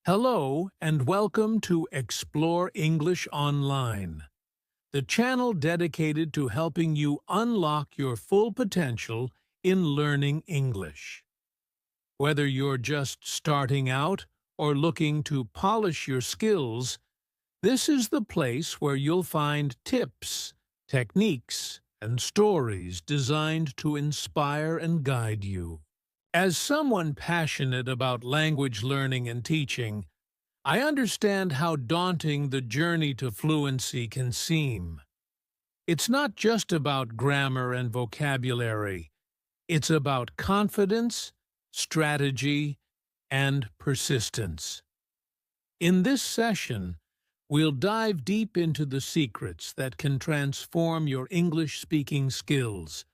Hello and welcome to Explore English Online, the channel dedicated to helping you unlock your full potential in learning English. Whether you're just starting out or looking to polish your skills, this is the place where you'll find tips, techniques, and stories designed to inspire and guide you. As someone passionate about language learning and teaching, I understand how daunting the journey to fluency can seem. It's not just about grammar and vocabulary. It's about confidence, strategy, and persistence. In this session, we'll dive deep into the secrets that can transform your English-speaking skills,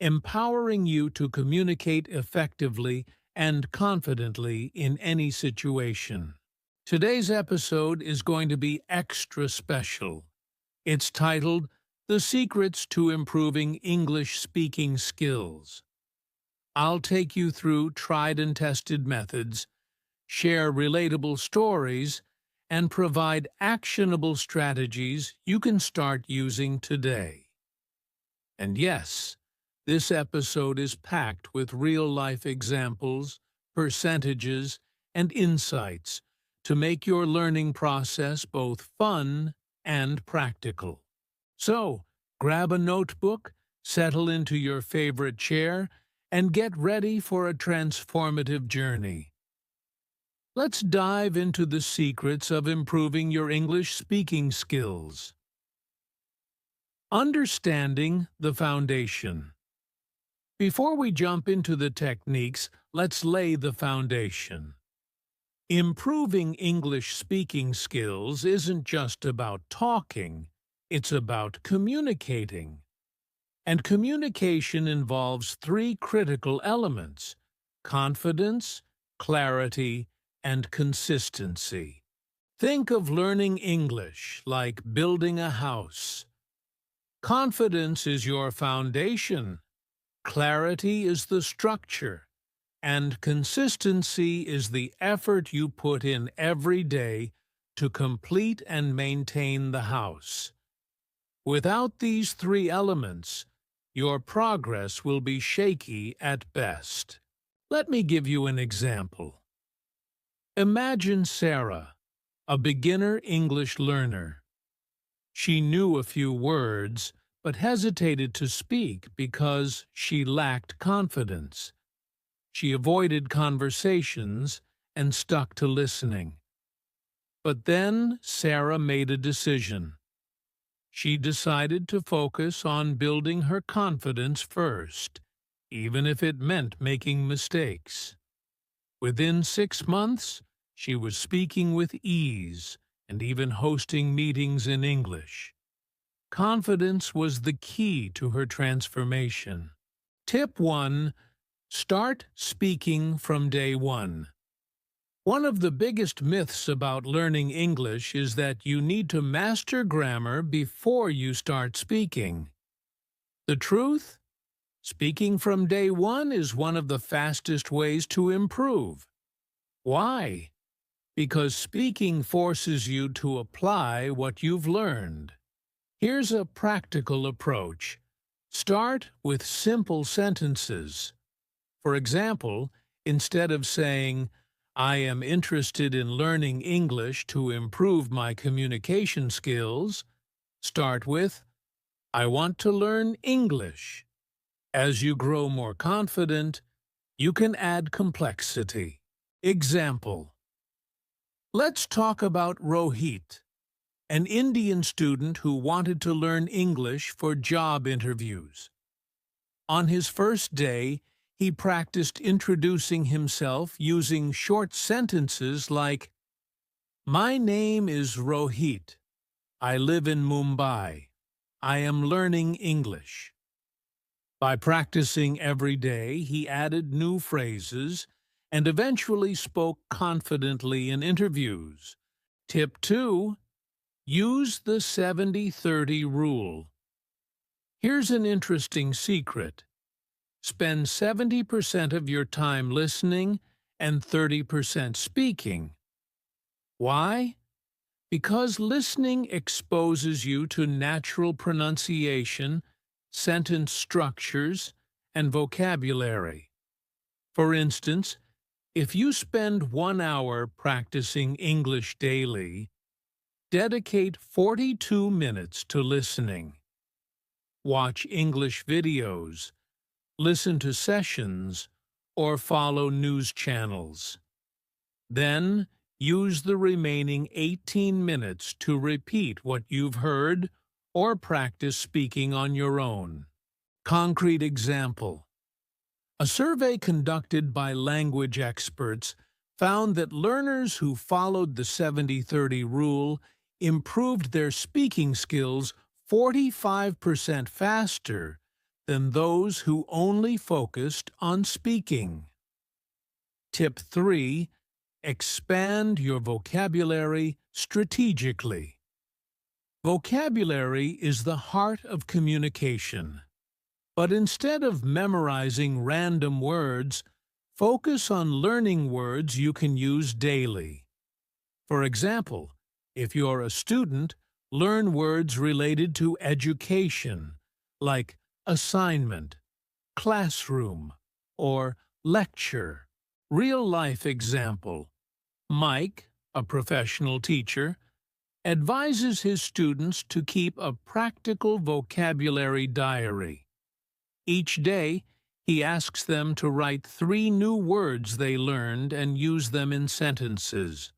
empowering you to communicate effectively and confidently in any situation. Today's episode is going to be extra special. It's titled, The Secrets to Improving English Speaking Skills. I'll take you through tried and tested methods, share relatable stories, and provide actionable strategies you can start using today. And yes, this episode is packed with real-life examples, percentages, and insights to make your learning process both fun and practical. So, grab a notebook, settle into your favorite chair, and get ready for a transformative journey. Let's dive into the secrets of improving your English speaking skills. Understanding the foundation. Before we jump into the techniques, let's lay the foundation. Improving English speaking skills isn't just about talking, it's about communicating. And communication involves three critical elements: confidence, clarity, and consistency. Think of learning English like building a house. Confidence is your foundation, clarity is the structure, and consistency is the effort you put in every day to complete and maintain the house. Without these three elements, your progress will be shaky at best. Let me give you an example. Imagine Sarah, a beginner English learner. She knew a few words, but hesitated to speak because she lacked confidence. She avoided conversations and stuck to listening. But then Sarah made a decision. She decided to focus on building her confidence first, even if it meant making mistakes. Within 6 months, she was speaking with ease and even hosting meetings in English. Confidence was the key to her transformation. Tip 1. Start speaking from day one. One of the biggest myths about learning English is that you need to master grammar before you start speaking. The truth? Speaking from day one is one of the fastest ways to improve. Why? Because speaking forces you to apply what you've learned. Here's a practical approach. Start with simple sentences. For example, instead of saying, "I am interested in learning English to improve my communication skills," start with, "I want to learn English." As you grow more confident, you can add complexity. Example. Let's talk about Rohit, an Indian student who wanted to learn English for job interviews. On his first day, he practiced introducing himself using short sentences like, "My name is Rohit. I live in Mumbai. I am learning English." By practicing every day, he added new phrases and eventually spoke confidently in interviews. Tip 2. Use the 70-30 rule. Here's an interesting secret. Spend 70% of your time listening and 30% speaking. Why? Because listening exposes you to natural pronunciation, sentence structures, and vocabulary. For instance, if you spend 1 hour practicing English daily, dedicate 42 minutes to listening. Watch English videos, listen to sessions, or follow news channels. Then, use the remaining 18 minutes to repeat what you've heard or practice speaking on your own. Concrete example. A survey conducted by language experts found that learners who followed the 70-30 rule improved their speaking skills 45% faster than those who only focused on speaking. Tip 3. Expand your vocabulary strategically. Vocabulary is the heart of communication. But instead of memorizing random words, focus on learning words you can use daily. For example, if you're a student, learn words related to education, like assignment, classroom, or lecture. Real-life example. Mike, a professional teacher, advises his students to keep a practical vocabulary diary. Each day, he asks them to write 3 new words they learned and use them in sentences.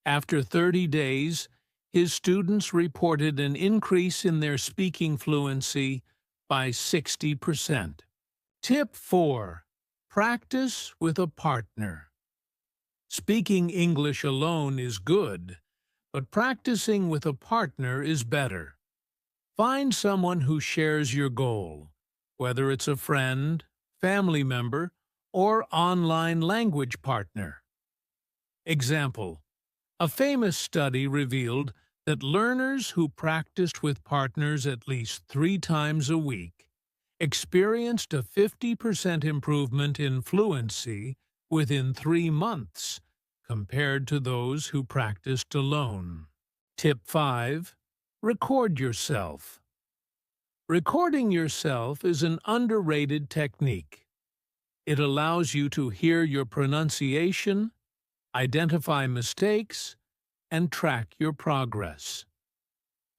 After 30 days, his students reported an increase in their speaking fluency by 60%. Tip 4. Practice with a partner. Speaking English alone is good, but practicing with a partner is better. Find someone who shares your goal, whether it's a friend, family member, or online language partner. Example. A famous study revealed that learners who practiced with partners at least 3 times a week experienced a 50% improvement in fluency within 3 months compared to those who practiced alone. Tip 5. Record yourself. Recording yourself is an underrated technique. It allows you to hear your pronunciation, identify mistakes, and track your progress.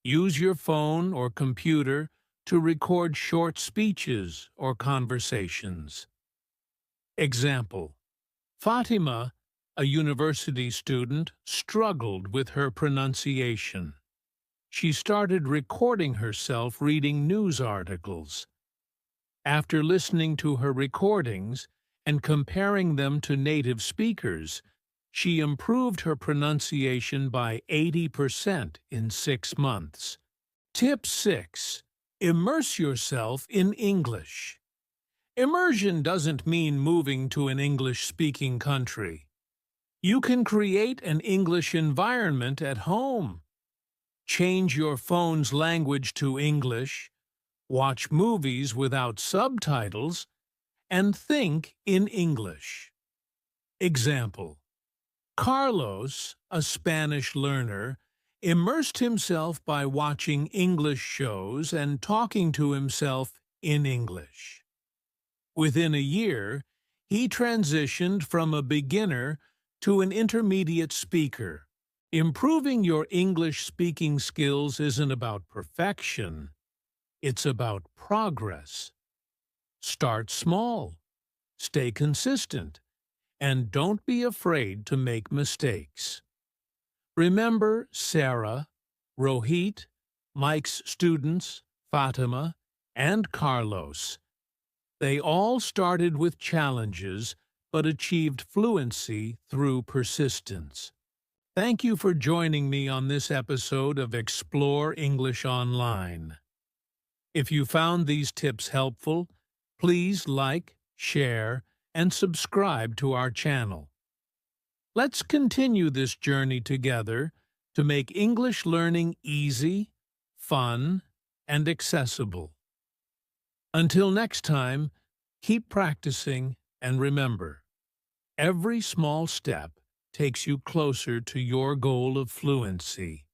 Use your phone or computer to record short speeches or conversations. Example. Fatima, a university student, struggled with her pronunciation. She started recording herself reading news articles. After listening to her recordings and comparing them to native speakers, she improved her pronunciation by 80% in 6 months. Tip 6. Immerse yourself in English. Immersion doesn't mean moving to an English-speaking country. You can create an English environment at home. Change your phone's language to English, watch movies without subtitles, and think in English. Example. Carlos, a Spanish learner, immersed himself by watching English shows and talking to himself in English. Within a year, he transitioned from a beginner to an intermediate speaker. Improving your English speaking skills isn't about perfection, it's about progress. Start small, stay consistent, and don't be afraid to make mistakes. Remember Sarah, Rohit, Mike's students, Fatima, and Carlos. They all started with challenges but achieved fluency through persistence. Thank you for joining me on this episode of Explore English Online. If you found these tips helpful, please like, share, and subscribe to our channel. Let's continue this journey together to make English learning easy, fun, and accessible. Until next time, keep practicing and remember, every small step takes you closer to your goal of fluency.